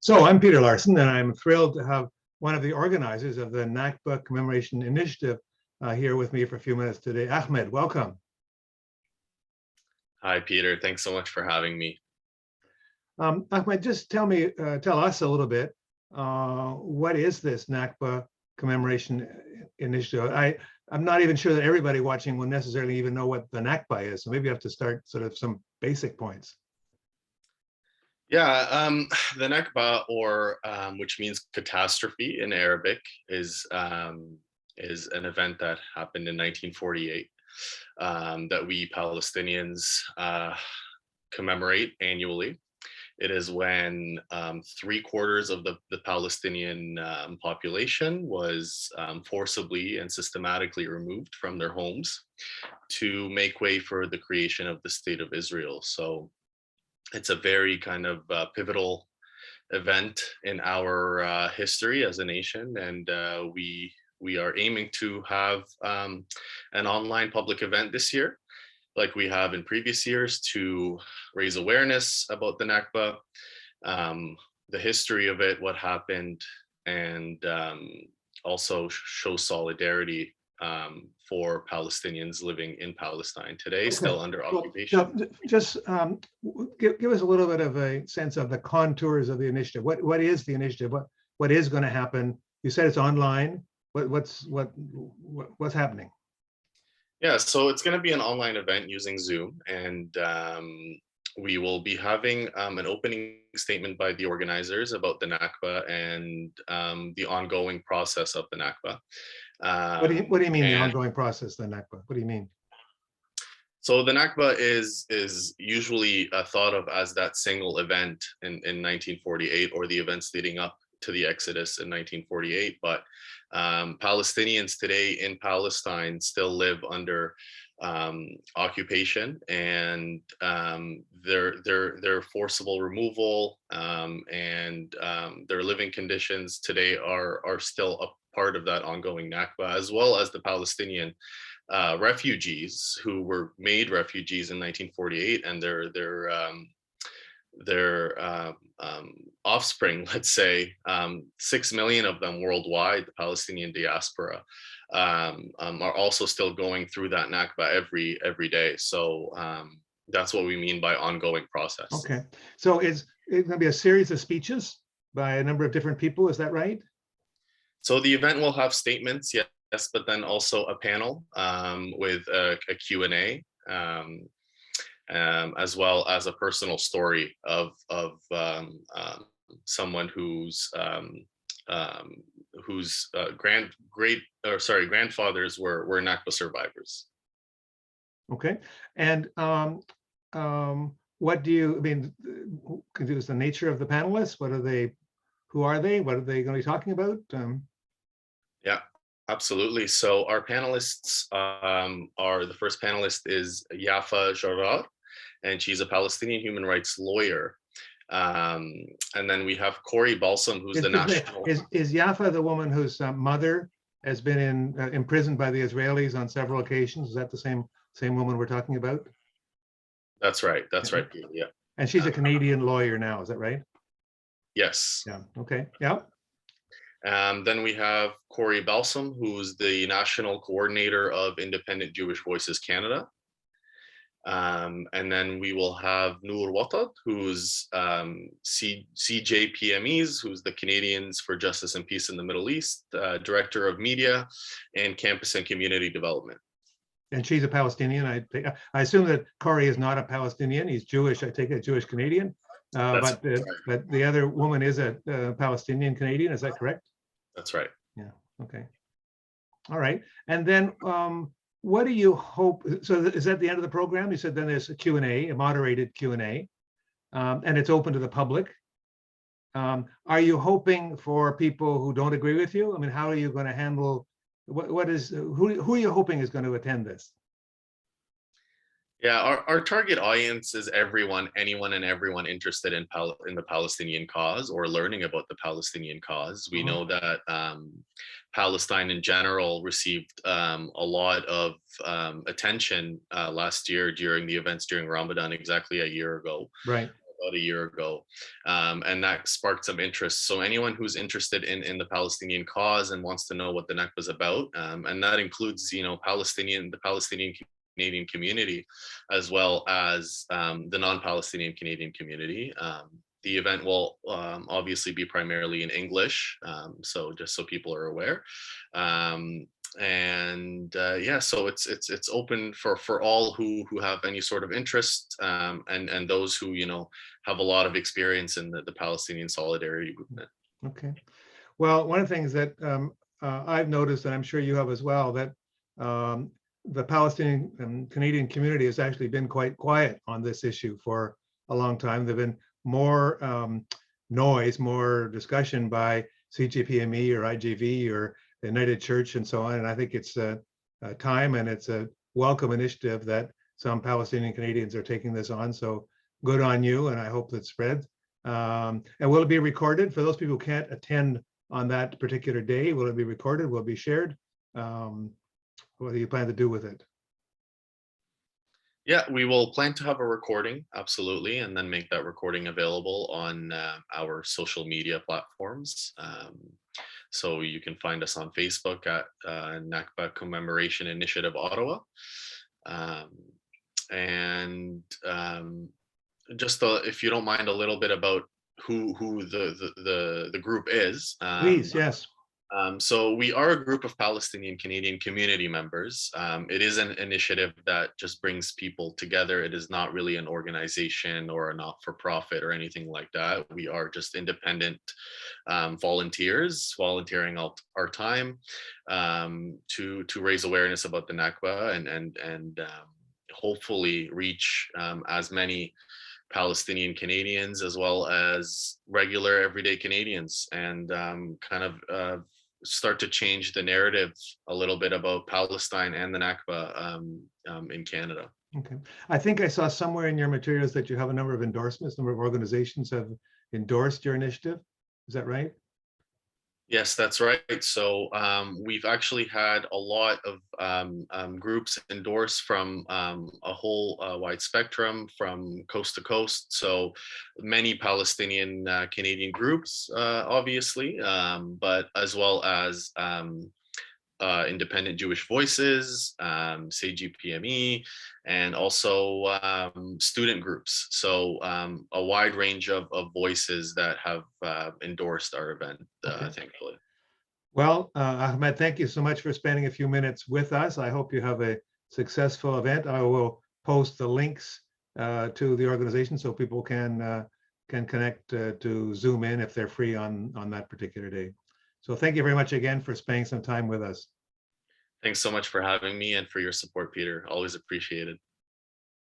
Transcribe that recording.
So I'm Peter Larson, and I'm thrilled to have one of the organizers of the Nakba Commemoration Initiative here with me for a few minutes today. Ahmed, welcome. Hi, Peter. Thanks so much for having me. Ahmed, just tell us a little bit, what is this Nakba Commemoration Initiative? I'm not even sure that everybody watching will necessarily even know what the Nakba is, so maybe you have to start sort of some basic points. Yeah, the Nakba, or which means catastrophe in Arabic, is an event that happened in 1948 that we Palestinians commemorate annually. It is when 3/4 of the Palestinian population was forcibly and systematically removed from their homes to make way for the creation of the State of Israel. So it's a very kind of pivotal event in our history as a nation, and we are aiming to have an online public event this year, like we have in previous years, to raise awareness about the Nakba, the history of it, what happened, and also show solidarity for Palestinians living in Palestine today, still under occupation. Just give us a little bit of a sense of the contours of the initiative. What is the initiative? What is going to happen? You said it's online. What's happening? Yeah, so it's going to be an online event using Zoom, and we will be having an opening statement by the organizers about the Nakba and the ongoing process of the Nakba. What do you mean the ongoing process, the Nakba? What do you mean? So the Nakba is usually thought of as that single event in 1948, or the events leading up to the Exodus in 1948. But Palestinians today in Palestine still live under occupation, and their forcible removal and their living conditions today are still a part of that ongoing Nakba, as well as the Palestinian refugees who were made refugees in 1948, and their offspring, let's say, 6 million of them worldwide, the Palestinian diaspora, are also still going through that Nakba every day. So that's what we mean by ongoing process. Okay, so it's going to be a series of speeches by a number of different people, is that right? So the event will have statements, yes, but then also a panel with a Q&A, as well as a personal story of someone whose grandfathers were Nakba survivors. Okay, and what do you mean? Can you give us the nature of the panelists? What are they? Who are they? What are they going to be talking about? Yeah, absolutely. So our panelists are, the first panelist is Yafa Jarrar, and she's a Palestinian human rights lawyer. And then we have Corey Balsam, who's the national. Is Yafa the woman whose mother has been imprisoned by the Israelis on several occasions? Is that the same woman we're talking about? That's right. That's right. Yeah. And she's a Canadian lawyer now. Is that right? Yes. Yeah. Okay. Yeah. Then we have Corey Balsam, who's the national coordinator of Independent Jewish Voices Canada. And then we will have Noor Watad, who's CJPMEs, who's the Canadians for Justice and Peace in the Middle East, Director of Media and Campus and Community Development. And she's a Palestinian. I assume that Corey is not a Palestinian. He's Jewish. I take it, Jewish Canadian. But the other woman is a Palestinian Canadian. Is that correct? That's right. Yeah. Okay. All right. And then what do you hope? So is that the end of the program? You said then there's a Q&A, a moderated Q&A, and it's open to the public. Are you hoping for people who don't agree with you? I mean, how are you going to handle? Who are you hoping is going to attend this? Yeah, our target audience is anyone and everyone interested in the Palestinian cause or learning about the Palestinian cause. We know that Palestine in general received a lot of attention last year during the events during Ramadan, exactly a year ago. Right. about a year ago, and that sparked some interest. So anyone who's interested in the Palestinian cause and wants to know what the Nakba is about, and that includes, the Palestinian Canadian community, as well as the non-Palestinian Canadian community. The event will obviously be primarily in English, so just so people are aware. Yeah, so it's open for all who have any sort of interest, and those who have a lot of experience in the Palestinian solidarity movement. Okay. Well, one of the things that I've noticed, and I'm sure you have as well, that the Palestinian and Canadian community has actually been quite quiet on this issue for a long time. There've been more noise, more discussion by CGPME or IGV or the United Church and so on. And I think it's a time, and it's a welcome initiative that some Palestinian Canadians are taking this on. So good on you, and I hope that spreads. And will it be recorded for those people who can't attend on that particular day? Will it be recorded? Will it be shared? What do you plan to do with it? Yeah, we will plan to have a recording, absolutely, and then make that recording available on our social media platforms. So you can find us on Facebook at Nakba Commemoration Initiative Ottawa. Just if you don't mind, a little bit about who the group is. Please, yes. So we are a group of Palestinian Canadian community members. It is an initiative that just brings people together. It is not really an organization or a not-for-profit or anything like that. We are just independent volunteers volunteering our time to raise awareness about the Nakba and hopefully reach as many Palestinian Canadians as well as regular everyday Canadians, and kind of start to change the narrative a little bit about Palestine and the Nakba in Canada. Okay. I think I saw somewhere in your materials that you have a number of endorsements, number of organizations have endorsed your initiative. Is that right? Yes, that's right. So we've actually had a lot of groups endorse from a whole wide spectrum from coast to coast. So many Palestinian Canadian groups, obviously, but as well as Independent Jewish Voices, CGPME, and also student groups. So a wide range of voices that have endorsed our event, Okay. thankfully. Well, Ahmed, thank you so much for spending a few minutes with us. I hope you have a successful event. I will post the links to the organization so people can connect to Zoom in if they're free on that particular day. So thank you very much again for spending some time with us. Thanks so much for having me and for your support, Peter. Always appreciated.